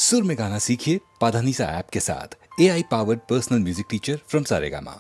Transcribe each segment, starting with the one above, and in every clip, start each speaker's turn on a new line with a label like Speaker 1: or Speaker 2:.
Speaker 1: सुर में गाना सीखिए पाधानीसा ऐप के साथ। AI powered personal music teacher from Saregama.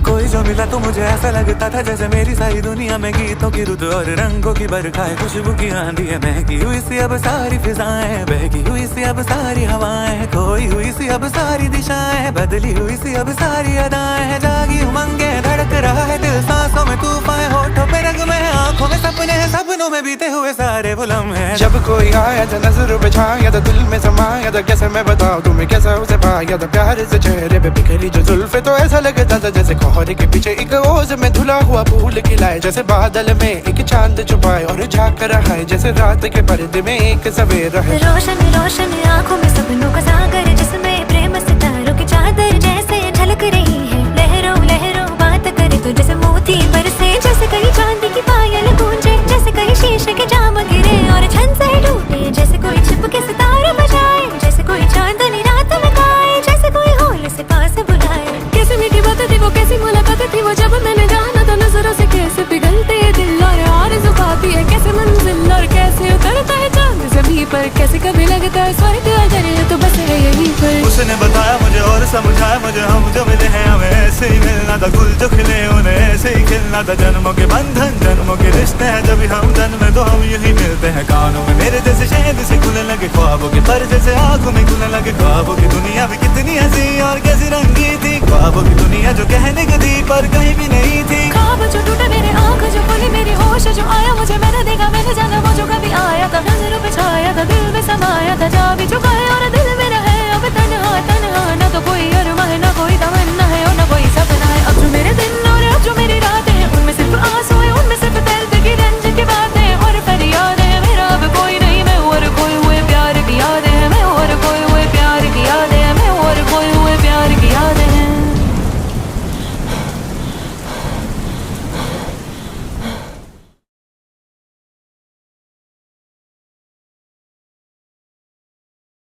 Speaker 2: कोई जो मिला तो मुझे ऐसा लगता था जैसे मेरी सारी दुनिया में गीतों की रुत और रंगों की बरखा है, खुशबू की आंधी है, महकी हुई सी अब सारी फिजाएं, बहकी हुई सी अब सारी हवाएं, खोई हुई सी अब सारी दिशाएं, बदली हुई सी अब सारी अदाएं हैं, जागी उमंगे धड़क रहा है दिल, सांसों में तूफान, होठों पे रंग में, आंखों में सपने हैं, सपनों में बीते हुए सारे वो लम्हे हैं।
Speaker 3: जब कोई आया था नजर पे छाया था, दिल में समाया था, कैसे मैं बताऊं तुम्हें कैसा उसे पाया था, प्यार से चेहरे पे बिखरी जो जुल्फे, तो ऐसा लगता था जैसे कोहरे के पीछे एक ओस में धुला हुआ फूल खिलाए, जैसे बादल में एक चांद छुपाए और झांक रहा है, जैसे रात के पर्दे में एक सवेरा है।
Speaker 4: रोशन रोशन आंखों में सपनों का सागर, जिसमें प्रेम सितारों की चादर जैसे झलक रही है, लहरों लहरों बात करे तो जैसे मोती बरसे, जैसे कहीं चांदी की पायल गूंजे, जैसे कहीं शीशे के जाम गिरे और छन से टूटे, जैसे कोई छिप के सितारे बजाए, जैसे कोई चांदनी रात में गाए, जैसे कोई होल से पास बुलाए। कैसी मीठी बात थी वो, कैसी मुलाकात थी वो, जब मैंने जाना तो नजरों से कैसे पिघलते हैं दिल और आरज़ू पाती है कैसे मंजिल, और कैसे उतरता है चांद ज़मीं पर, कैसे कभी लगता है स्वर्ग अगर ये तो बस है यहीं पर।
Speaker 2: उसने बताया मुझे और समझाया मुझे, हम जो मिले हैं हमें ऐसे ही मिलना था, गुल जो खिले उन्हें ऐसे ही खिलना था, जन्मों के बंधन जन्मों के रिश्ते हैं, जब हम जन्म में तो हम यही मिलते हैं। कानों में मेरे जैसे शहद से खुलने लगे ख्वाबों के पर, जैसे आंखों में खुलने लगे ख्वाबों की दुनिया भी कितनी हंसी और कैसी रंगी थी, ख्वाबों की दुनिया जो कहने को थी पर कहीं भी नहीं थी।
Speaker 4: ख्वाब जो टूटे मेरे आँख जो खुली मेरी होश जो आया, मुझे मैंने देखा मैंने जाना वो जो कभी आया था, नजरों पे छाया था, दिल में समाया था, जा भी चुका है